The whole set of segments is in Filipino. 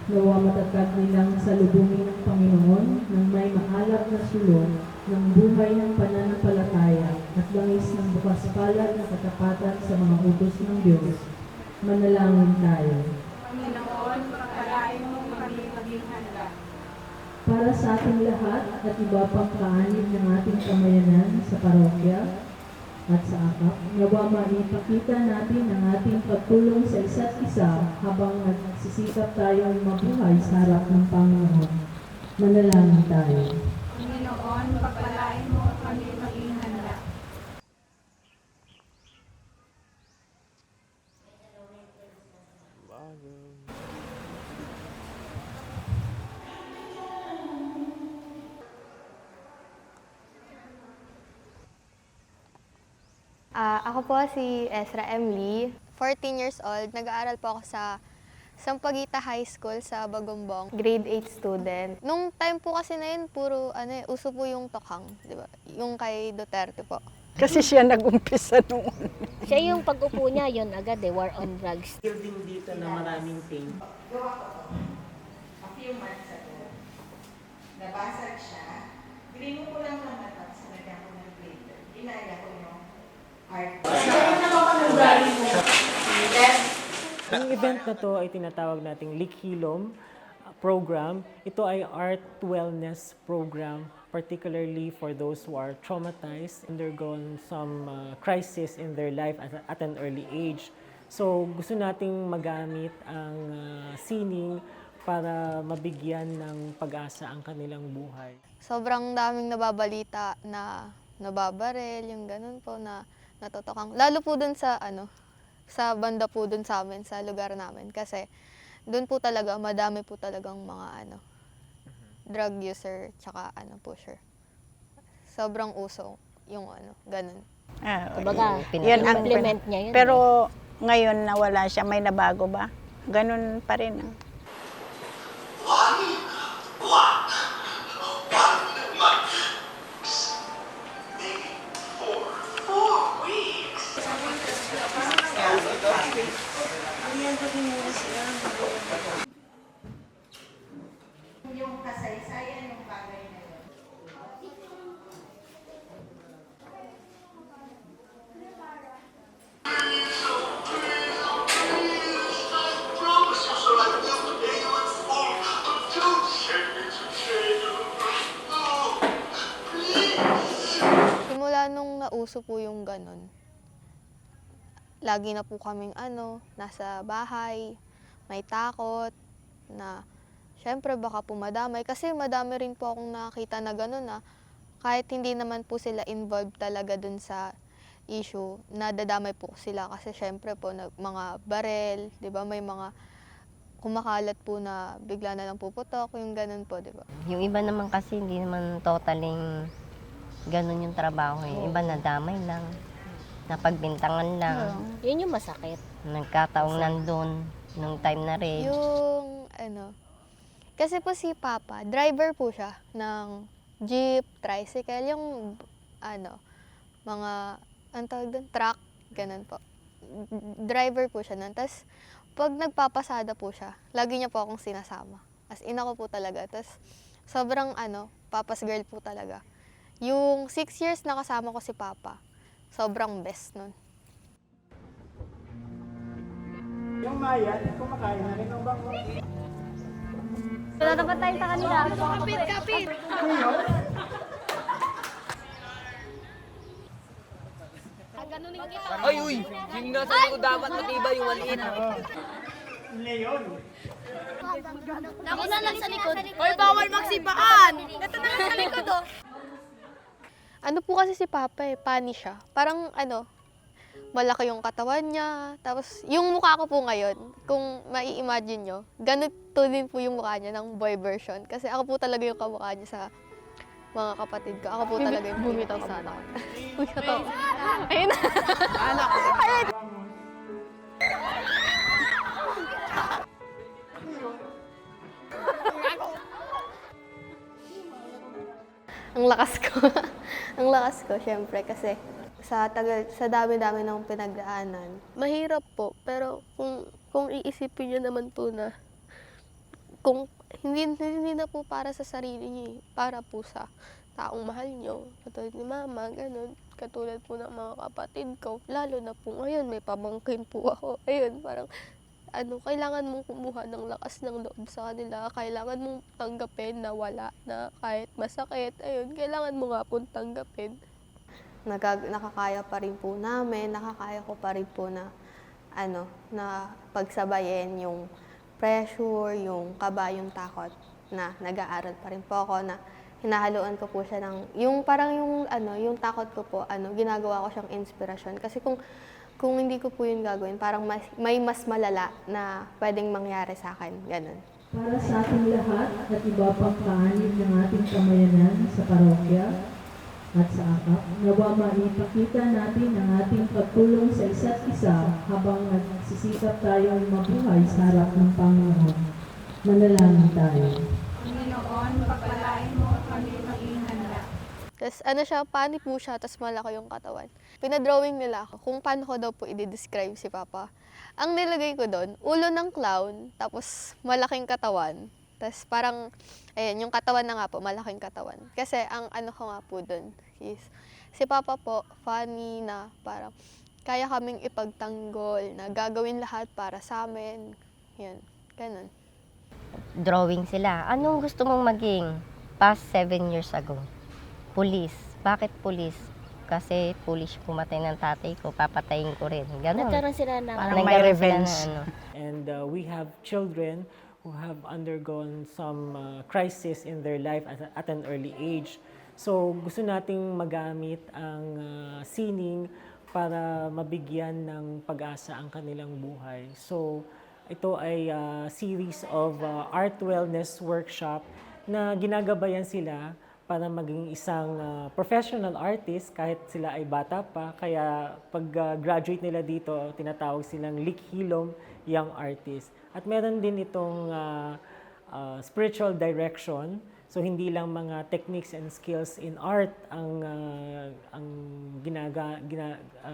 Nawa matatag nilang salubungin ng Panginoon ng may maalab na sulong ng buhay ng pananampalataya at langis ng bukas palad na katapatan sa mga utos ng Diyos. Manalangin tayo. Panginoon, pagpalain mo kami maging handa. Para sa ating lahat at iba pang kaanib ng ating pamayanan sa parokya at sa akap, nawa maipakita natin ang ating pagtulong sa isa't isa habang nagsisikap tayong mabuhay sa harap ng Panginoon. Manalangin tayo. Panginoon, pagpalain mo kami maging handa. Ako po si Ezra Emily, 14 years old. Nag-aaral po ako sa Sampaguita High School sa Bagombong, grade 8 student. Nung time po kasi na yun, puro uso po yung tokhang, di ba? Yung kay Duterte po. Kasi siya nag-umpisa noon. Siya yung pag-upo niya, yun agad war on drugs. Building dito na maraming pain. A few months ago, nabasag siya. Remove ko lang naman at sinagyan ko ng glitter. Ginaya ko yung art. Ang event na to ay tinatawag nating Likhilom program. Ito ay art wellness program, particularly for those who are traumatized, undergone some crisis in their life at an early age. So gusto nating magamit ang sining para mabigyan ng pag-asa ang kanilang buhay. Sobrang daming nababalita na nababarel, yung ganun po na natutokang. Lalo po dun sa sa banda po dun sa amin, sa lugar namin. Kasi dun po talaga, madami po talagang mga drug user, tsaka pusher. Sobrang uso yung ganun. Kumbaga, Yan ang implement niya yun. Pero ngayon nawala siya, may nabago ba? Ganun pa rin. Yung kasaysayan ng bagay na yun. Simula nung nauso po yung ganun, lagi na po kaming nasa bahay, may takot na syempre baka po madamay. Kasi madami rin po akong nakita na ganun na kahit hindi naman po sila involved talaga dun sa issue, nadadamay po sila kasi syempre po mga barel, 'di ba? May mga kumakalat po na bigla na lang puputok, yung ganun po, 'di ba? Yung iba naman kasi hindi naman totaling ganun yung trabaho. Yung iba nadamay lang, napagbintangan lang. Yun yung masakit. Nagkataong nandun nung time na rin. Yung kasi po si Papa, driver po siya ng jeep, tricycle, yung mga, ang tawag doon, truck, ganun po. Driver po siya nun. Tapos, pag nagpapasada po siya, lagi niya po akong sinasama. As in ako po talaga. Tapos, sobrang Papa's girl po talaga. Yung 6 years na kasama ko si Papa, sobrang best nun. Yung Maya, kumakain na rin ang bangko. Wala naman tayo sa kanila. Kapit! Ay, uy! Yung nasa likod dapat matibay, yung maliit. Leon! Ako na lang sa likod. Hoy, bawal magsipaan! Ito na lang sa likod, oh. Ano po kasi si Papa funny siya. Parang malaki yung katawan niya. Tapos yung mukha ko po ngayon, kung mai-imagine nyo, ganito din po yung mukha niya ng boy version. Kasi ako po talaga yung kamukha niya sa mga kapatid ko. Ako po talaga yung bumitaw sa anak ko. Bumitaw. Ayun na. Anak ko. Ayun. Ang lakas ko. Ang lakas ko, syempre, kasi sa dami-dami ng pinagdaanan. Mahirap po, pero kung iisipin niyo naman po na kung hindi na po para sa sarili niyo, para po sa taong mahal niyo. Katulad ni mama, ganun. Katulad po ng mga kapatid ko. Lalo na po ngayon, may pamangkin po ako. Ayun, parang kailangan mong kumuha ng lakas ng loob sa kanila. Kailangan mong tanggapin na wala na kahit masakit. Ayun, kailangan mo nga pong tanggapin. Nakakaya pa rin po namin, nakakaya ko pa rin po na na pagsabayin yung pressure, yung kaba, yung takot na nag-aaral pa rin po ako na hinahaluan ko po siya ng yung yung takot ko po ginagawa ko siyang inspirasyon kasi kung hindi ko po yun gagawin parang may mas malala na pwedeng mangyari sa akin, ganun. Para sa ating lahat at iba pang kaanib ng ating kamayanan sa parokya at sa akap, nawa maipakita natin ang ating pagtulong sa isa't isa habang nagsisikap tayong mabuhay sa harap ng Panginoon. Manalangin tayo. Tapos pani po siya, tapos malaki yung katawan. Pinadrawing nila ako kung paano ko daw po i-describe si Papa. Ang nilagay ko doon, ulo ng clown, tapos malaking katawan. Tapos parang, yung katawan na nga po, malaking katawan. Kasi ang ko nga po doon is, si Papa po, funny na parang kaya kaming ipagtanggol, na gagawin lahat para sa amin. Yan, ganun. Drawing sila. Anong gusto mong maging past 7 years ago? Police. Bakit police? Kasi police pumatay ng tatay ko, papatayin ko rin. Ganon. Nagkaroon sila ng Parang may revenge. And we have children who have undergone some crisis in their life at an early age. So gusto nating magamit ang sining para mabigyan ng pag-asa ang kanilang buhay. So ito ay series of art wellness workshop na ginagabayan sila para maging isang professional artist kahit sila ay bata pa. Kaya pag-graduate nila dito, tinatawag silang likhilom young artist. At meron din itong spiritual direction. So hindi lang mga techniques and skills in art ang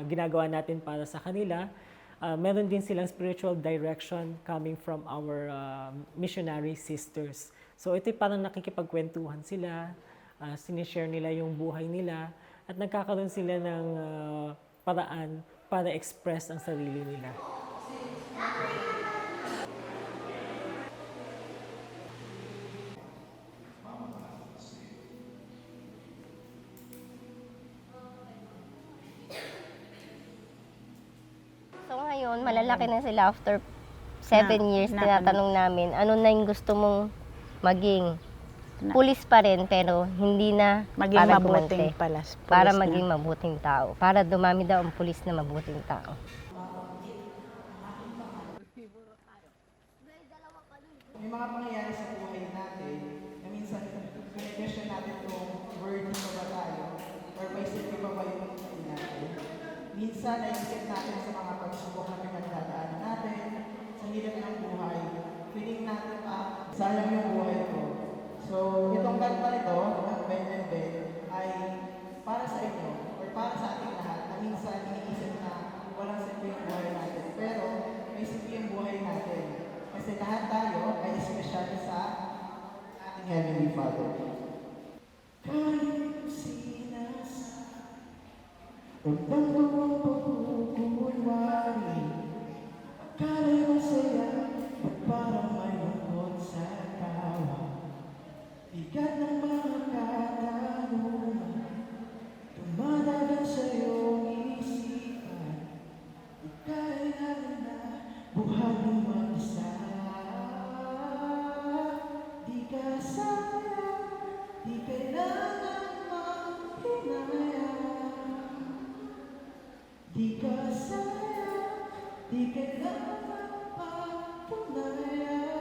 ginagawa natin para sa kanila. Meron din silang spiritual direction coming from our missionary sisters. So ito parang nakikipagkwentuhan sila, sinishare nila yung buhay nila, at nagkakaroon sila ng paraan para express ang sarili nila. So ngayon, malalaki na sila after 7 years, tinatanong namin, ano na yung gusto mong maging? Pulis pa rin, pero hindi na Maging para mabuting gumante. pulis Para na. maging mabuting tao. Para dumami daw ang pulis na mabuting tao. May mga pangyayari sa buhay natin na minsan pinag-question natin kung worthy pa ba tayo or may silbi pa ba yung pagkain natin. Minsan naisip natin sa mga pagsubok na pinagdadaanan natin sa hirap ng buhay. Feeling natin, sayang yung buhay ko. So, itong kanta nito, Ben and Ben, ay para sa inyo or para sa ating lahat na minsan iniisip na walang silbi yung buhay natin. Pero may silbi yung buhay natin. Kasi lahat tayo ay espesyal sa ating Heavenly Father. Kahit sinasa, pagtanto ang pagkukunwari, akala masaya, at parang may lungkot sa tawa. Bigat ng mga katanungan, dumadagan sa iyong isipan, ika'y na buhay ng mag-isa. Di ka sayang, di kailangan maghinayang. Di ka sayang, di kailangan patunayan.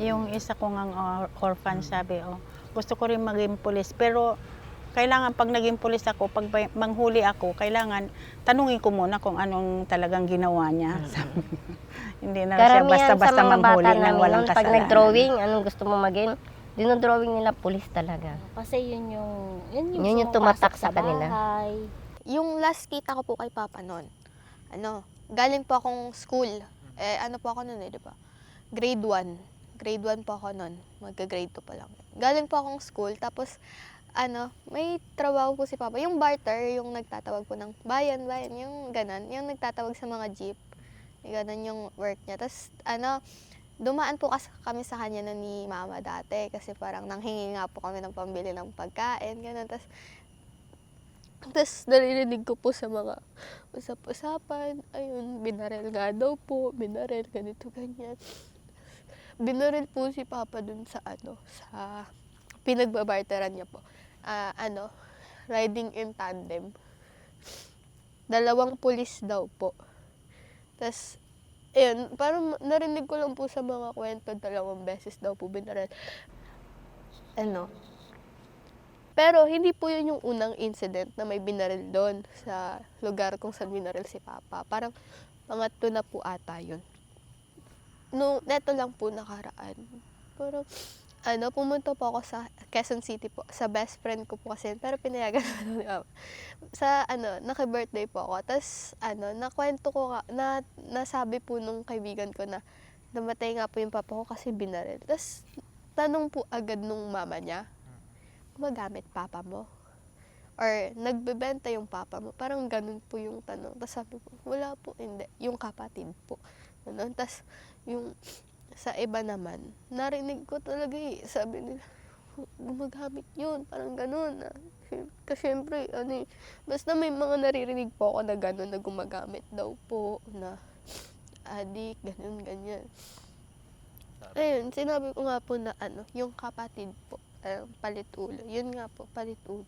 Yung isa kong orphan sabi, gusto ko rin maging pulis. Pero kailangan pag naging pulis ako, pag manghuli ako, kailangan tanungin ko muna kung anong talagang ginawa niya. Hindi na siya basta-basta manghuli ng walang kasalanan. Pag nag-drawing, anong gusto mo maging? Dinodrawing nila pulis talaga. Kasi yun yung tumatak sa kanila. Yung last kita ko po kay Papa noon, galing po akong school. ano po ako nun di ba? Grade 1. Grade 1 po ako nun. Magka-grade 2 pa lang. Galing po akong school, tapos, may trabaho po si Papa. Yung barter, yung nagtatawag po ng bayan, yung ganon. Yung nagtatawag sa mga jeep. Ganon yung work niya. Tapos, dumaan po kasi kami sa kanya na ni Mama dati. Kasi parang nanghingi nga po kami ng pambili ng pagkain, ganon. Tapos naririnig ko po sa mga usap-usapan, ayun, binaril nga daw po, binaril, ganito, ganyan. Binaril po si Papa dun sa sa pinagbabarteran niya po. Riding in tandem. 2 pulis daw po. Tapos, ayun, parang narinig ko lang po sa mga kwento, 2 beses daw po binaril. Pero hindi po yun yung unang incident na may binaril doon sa lugar kung saan binaril si Papa. Parang pangatlo na po ata yun. Neto lang po nakaraan. Pero, pumunta po ako sa Quezon City po, sa best friend ko po kasi, pero pinayagan naman ako. Naka-birthday po ako. Tapos, nakwento ko nasabi po nung kaibigan ko na namatay nga po yung papa ko kasi binaril. Tapos, tanong po agad nung mama niya, gumagamit papa mo? Or nagbebenta yung papa mo? Parang ganun po yung tanong. Tapos sabi ko, wala po, hindi. Yung kapatid po. Ganun. Tapos yung sa iba naman, narinig ko talaga sabi nila, gumagamit yun. Parang ganun. Kasi syempre, basta may mga naririnig po ako na ganun, na gumagamit daw po, na addict, ganun, ganyan. Ayun, sinabi ko nga po na yung kapatid po, palit ulo. Yun nga po, palit ulo.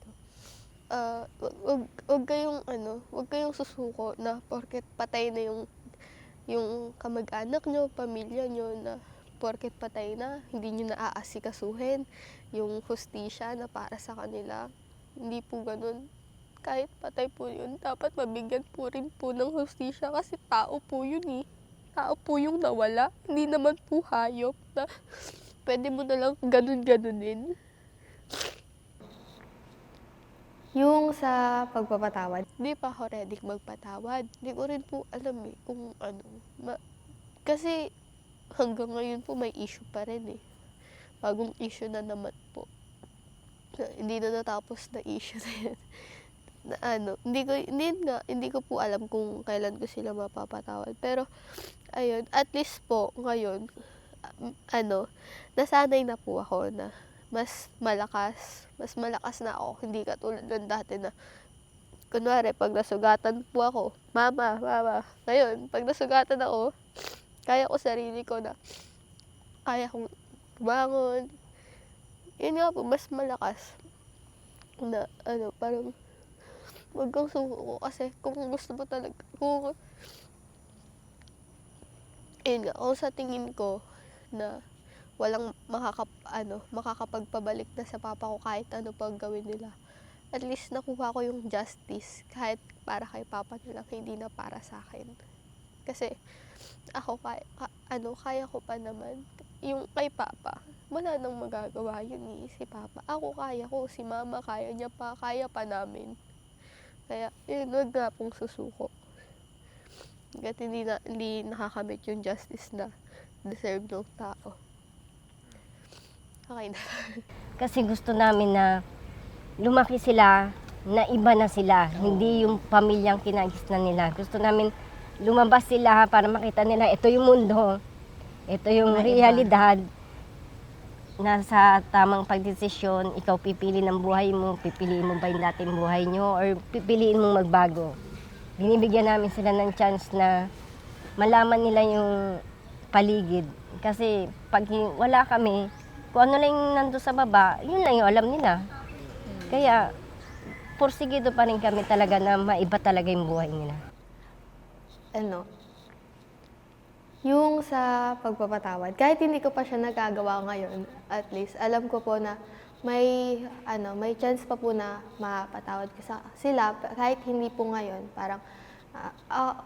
Wag kayong susuko na porket patay na yung kamag-anak nyo, pamilya nyo, na porket patay na, hindi nyo naaasikasuhin yung hustisya na para sa kanila. Hindi po ganun. Kahit patay po yun, dapat mabigyan po rin po ng hustisya kasi tao po yun eh. Tao po yung nawala. Hindi naman po hayop na pwede mo na lang ganun-ganunin. Yung sa pagpapatawad, hindi pa ako ready magpatawad. Hindi ko rin po alam kung kasi hanggang ngayon po may issue pa rin eh. Bagong issue na naman po. Hindi na natapos na issue na yan. Hindi ko po alam kung kailan ko sila mapapatawad. Pero, ayun, at least po, ngayon, nasanay na po ako na mas malakas na ako. Hindi katulad ng dati na, kunwari, pag nasugatan po ako, mama. Ngayon, pag nasugatan ako, kaya ko sarili ko na, kaya kong bumangon. Yun nga po, mas malakas na, parang, wag kang suko kasi kung gusto mo talaga, kung sa tingin ko na walang makakapagpabalik na sa papa ko kahit ano pang gawin nila. At least nakuha ko yung justice kahit para kay papa nila, hindi na para sa akin. Kasi ako kaya ko pa naman. Yung kay papa, wala nang magagawa yun si papa. Ako kaya ko, si mama kaya niya pa, kaya pa namin. Kaya yun, wag nga pong susuko. Kahit hindi nakakamit yung justice na deserve ng tao. Okay na. Kasi gusto namin na lumaki sila, na iba na sila. Hindi yung pamilyang kinagisnan nila. Gusto namin lumabas sila para makita nila, ito yung mundo. Ito yung realidad. Nasa tamang pagdesisyon, ikaw pipili ng buhay mo, pipiliin mo ba yung dating buhay nyo, or pipiliin mong magbago. Binibigyan namin sila ng chance na malaman nila yung paligid. Kasi pag wala kami, kung ano lang yung nando sa baba, yun lang yung alam nila. Kaya, porsigido pa rin kami talaga na maiba talaga yung buhay nila. Yung sa pagpapatawad, kahit hindi ko pa siya nagagawa ngayon, at least alam ko po na may chance pa po na mapatawad ko sila kahit hindi po ngayon. Parang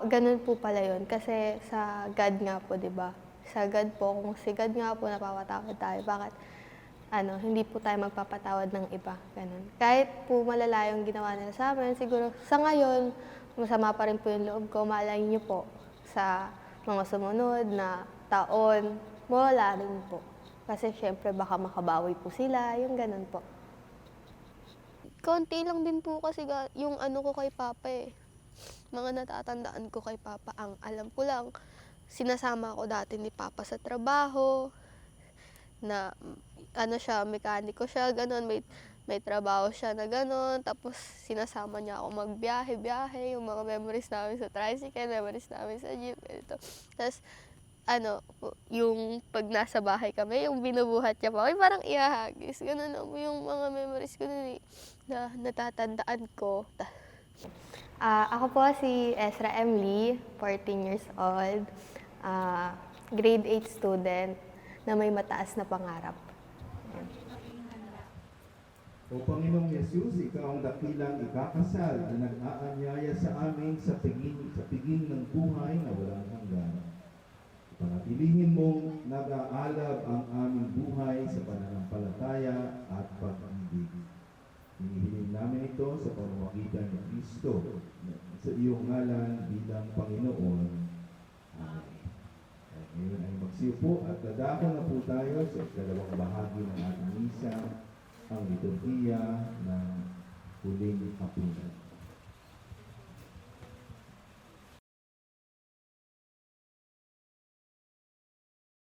ganun po pala yun kasi sa God nga po, 'di ba? Sa God po, kung si God nga po napapatawad tayo, bakit hindi po tayo magpapatawad ng iba, ganun. Kahit po malala yung ginawa nila sa amin, siguro sa ngayon masama pa rin po yung loob ko. Malay niyo po sa mga sumunod na taon, wala rin po. Kasi syempre baka makabawi po sila, yung ganun po. Konti lang din po kasi yung ano ko kay Papa eh. Mga natatandaan ko kay Papa, ang alam ko lang, sinasama ko dati ni Papa sa trabaho, na ano siya, mekaniko siya, ganun, may trabaho siya na ganun, tapos sinasama niya ako magbiyahe-biyahe, yung mga memories namin sa tricycle, memories namin sa jeep, ganito. Tapos, ano, yung pag nasa bahay kami, yung binubuhat niya pa, parang ihahagis, ganun yung mga memories ko nun, na natatandaan ko. Ako po si Ezra Emily, 14 years old, grade 8 student na may mataas na pangarap. O Panginoong Yesus, ikaw ang dakilang ikakasal na nag-aanyaya sa amin sa piging ng buhay na walang hanggan. Panatilihin mong nag-aalab ang aming buhay sa pananampalataya at pag-ibig. Hinihiling namin ito sa pamamagitan ng Kristo sa iyong ngalan bilang Panginoon. Amen. At ngayon ay magsiupo at dadako na po tayo sa ikalawang bahagi ng ating misa, ang liturhiya ng huling hapunan.